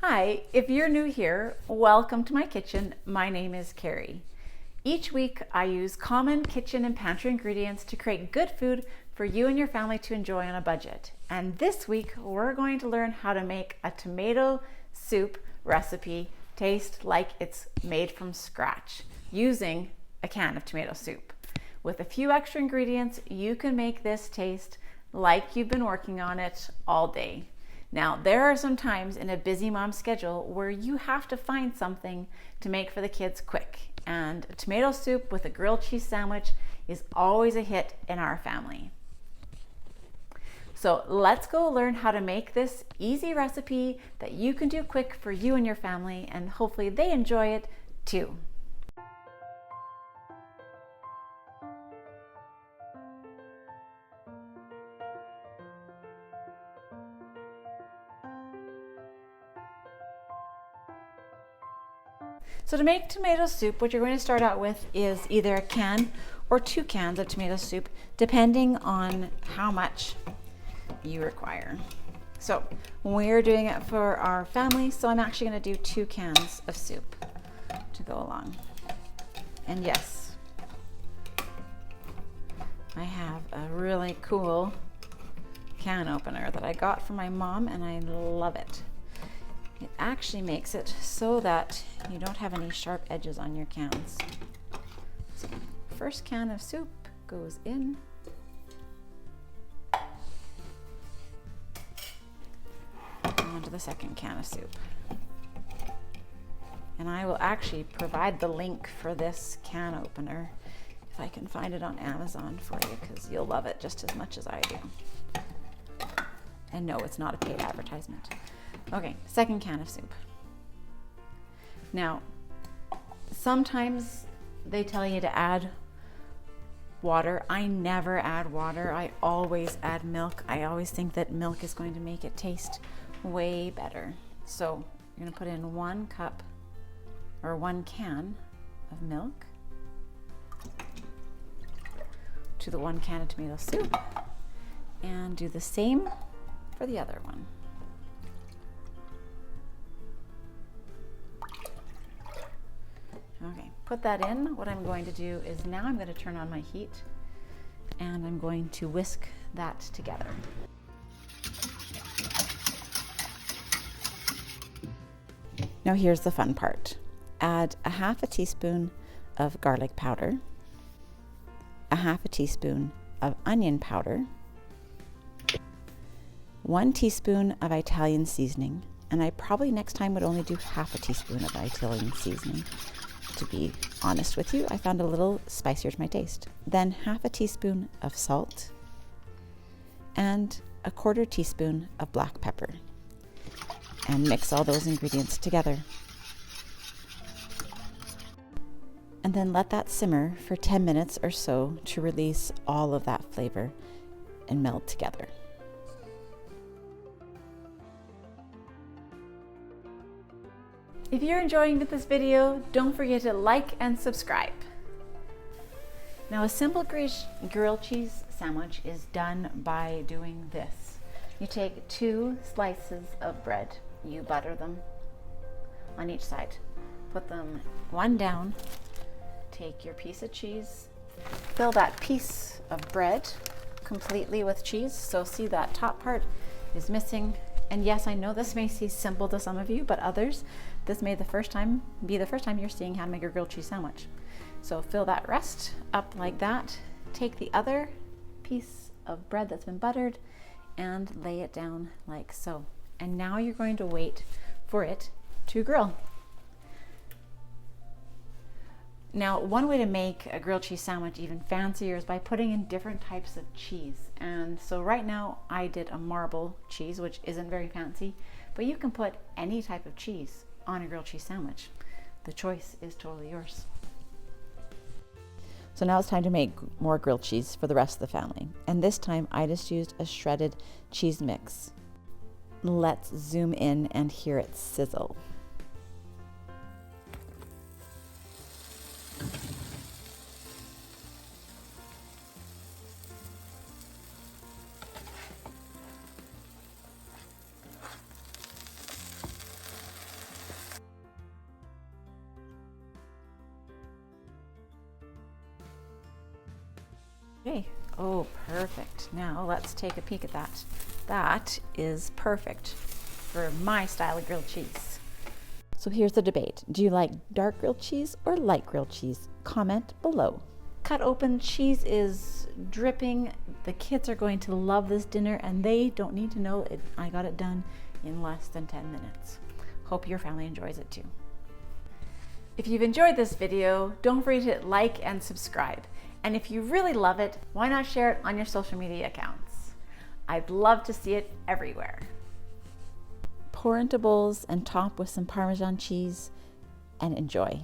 Hi, if you're new here, welcome to my kitchen. My name is Carrie. Each week I use common kitchen and pantry ingredients to create good food for you and your family to enjoy on a budget. And this week we're going to learn how to make a tomato soup recipe taste like it's made from scratch using a can of tomato soup. With a few extra ingredients, you can make this taste like you've been working on it all day. Now, there are some times in a busy mom schedule where you have to find something to make for the kids quick, and tomato soup with a grilled cheese sandwich is always a hit in our family. So let's go learn how to make this easy recipe that you can do quick for you and your family, and hopefully they enjoy it too. So to make tomato soup, what you're going to start out with is either a can or 2 cans of tomato soup, depending on how much you require. So we're doing it for our family, so I'm actually going to do 2 cans of soup to go along. And yes, I have a really cool can opener that I got from my mom, and I love it. It actually makes it so that you don't have any sharp edges on your cans. So, first can of soup goes in. Onto the second can of soup. And I will actually provide the link for this can opener if I can find it on Amazon for you, because you'll love it just as much as I do. And no, it's not a paid advertisement. Okay, second can of soup. Now, sometimes they tell you to add water. I never add water. I always add milk. I always think that milk is going to make it taste way better. So you're going to put in 1 cup or 1 can of milk to the 1 can of tomato soup, and do the same for the other one. Okay, put that in. What I'm going to do is now I'm going to turn on my heat, and I'm going to whisk that together. Now here's the fun part. Add a 1/2 teaspoon of garlic powder, a 1/2 teaspoon of onion powder, 1 teaspoon of Italian seasoning, and I probably next time would only do 1/2 teaspoon of Italian seasoning. To be honest with you, I found a little spicier to my taste. Then 1/2 teaspoon of salt and a 1/4 teaspoon of black pepper. And mix all those ingredients together. And then let that simmer for 10 minutes or so to release all of that flavor and meld together. If you're enjoying this video, don't forget to like and subscribe. Now, a simple grilled cheese sandwich is done by doing this. You take 2 slices of bread, you butter them on each side, put them one down, take your piece of cheese, fill that piece of bread completely with cheese. So see that top part is missing. And yes, I know this may seem simple to some of you, but others, this may be the first time you're seeing how to make a grilled cheese sandwich. So fill that rest up like that. Take the other piece of bread that's been buttered and lay it down like so. And now you're going to wait for it to grill. Now, one way to make a grilled cheese sandwich even fancier is by putting in different types of cheese. And so right now I did a marble cheese, which isn't very fancy, but you can put any type of cheese on a grilled cheese sandwich. The choice is totally yours. So now it's time to make more grilled cheese for the rest of the family. And this time I just used a shredded cheese mix. Let's zoom in and hear it sizzle. Oh, perfect. Now let's take a peek at that. That is perfect for my style of grilled cheese. So here's the debate. Do you like dark grilled cheese or light grilled cheese? Comment below. Cut open, cheese is dripping. The kids are going to love this dinner and they don't need to know it. I got it done in less than 10 minutes. Hope your family enjoys it too. If you've enjoyed this video, don't forget to hit like and subscribe. And if you really love it, why not share it on your social media accounts? I'd love to see it everywhere. Pour into bowls and top with some Parmesan cheese and enjoy.